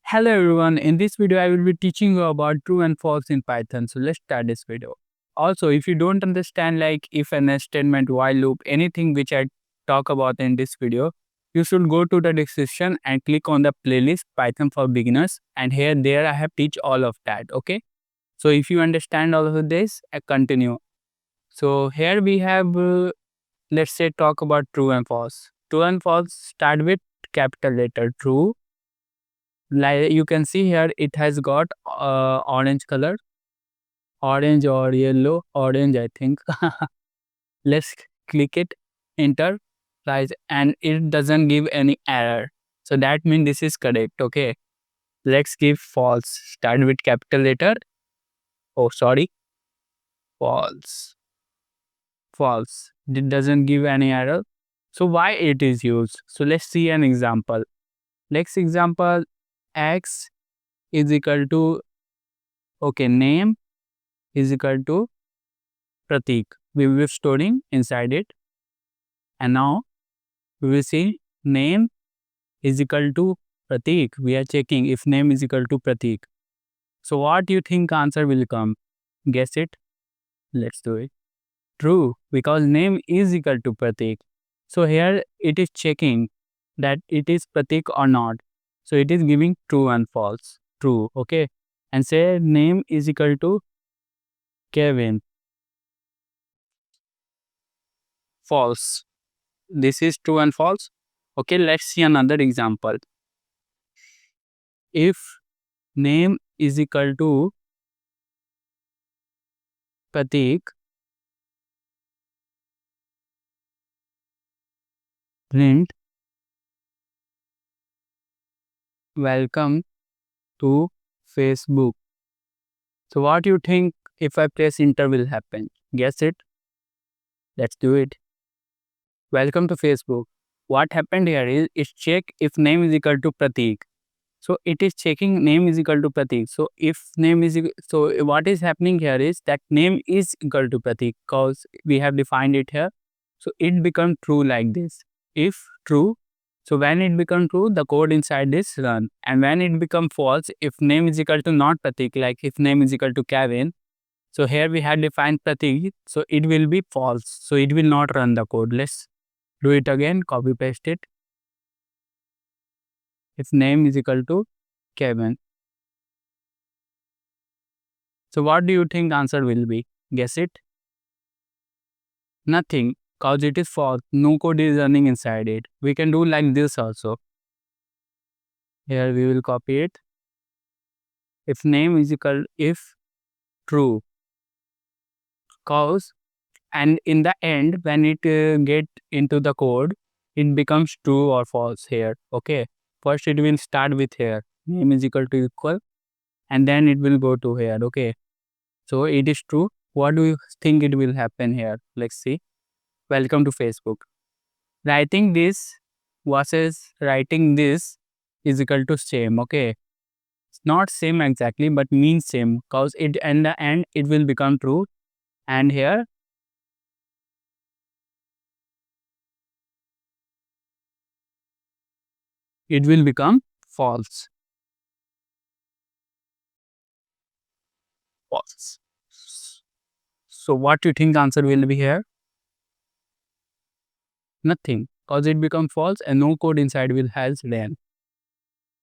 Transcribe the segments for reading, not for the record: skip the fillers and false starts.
Hello everyone, in this video I will be teaching you about true and false in Python. So let's start this video. Also, if you don't understand like if and else statement, while loop, anything which I talk about in this video, you should go to the description and click on the playlist Python for beginners, and there I have teach all of that. Okay. So if you understand all of this, I continue. So here we have let's say talk about true and false. True and false start with capital letter true. Like you can see here, it has got orange color, orange or yellow, orange I think. Let's click it, enter, right, and it doesn't give any error. So that means this is correct. Okay, let's give false. Start with capital letter. Oh, sorry, false. False. It doesn't give any error. So why it is used? So let's see an example. Next example, x is equal to name is equal to Pratik. We will be storing inside it. And now we will see name is equal to Pratik. We are checking if name is equal to Pratik. So what do you think answer will come? Guess it. Let's do it. True, because name is equal to Pratik. So here it is checking that it is Pratik or not. So it is giving true and false. True, okay. And say name is equal to Kevin. False. This is true and false. Okay, let's see another example. If name is equal to Pratik, print welcome to Facebook. So what do you think if I press enter will happen? Guess it. Let's do it. Welcome to Facebook. What happened here is it check if name is equal to Pratik. So it is checking name is equal to Pratik. So if name is so what is happening here is that name is equal to Pratik because we have defined it here. So it becomes true like this. If true, so when it becomes true, the code inside this run. And when it becomes false, if name is equal to not Pratik, like if name is equal to Kevin, so here we have defined Pratik, so it will be false. So it will not run the code. Let's do it again, copy paste it. If name is equal to Kevin. So what do you think the answer will be? Guess it. Nothing, cause it is false. No code is running inside it. We can do like this also. Here we will copy it. If name is equal, if true, cause, and in the end when it get into the code, it becomes true or false here. Okay. First it will start with here. Name is equal, and then it will go to here. Okay. So it is true. What do you think it will happen here? Let's see. Welcome to Facebook. Writing this versus writing this is equal to same. Okay. It's not same exactly, but means same because it in the end it will become true. And here it will become false. False. So what do you think the answer will be here? Nothing, because it become false and no code inside will has ran.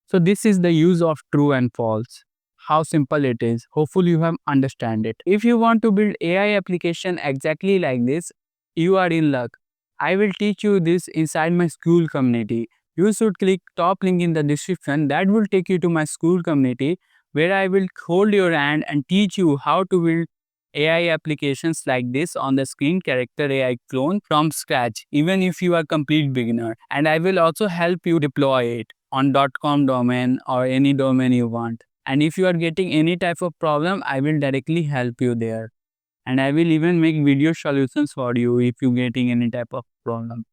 So this is the use of true and false. How simple it is. Hopefully you have understand it. If you want to build AI application exactly like this, you are in luck. I will teach you this inside my school community. You should click top link in the description. That will take you to my school community where I will hold your hand and teach you how to build AI applications like this on the screen character AI clone from scratch, even if you are complete beginner. And I will also help you deploy it on .com domain or any domain you want. And if you are getting any type of problem, I will directly help you there. And I will even make video solutions for you if you getting any type of problem.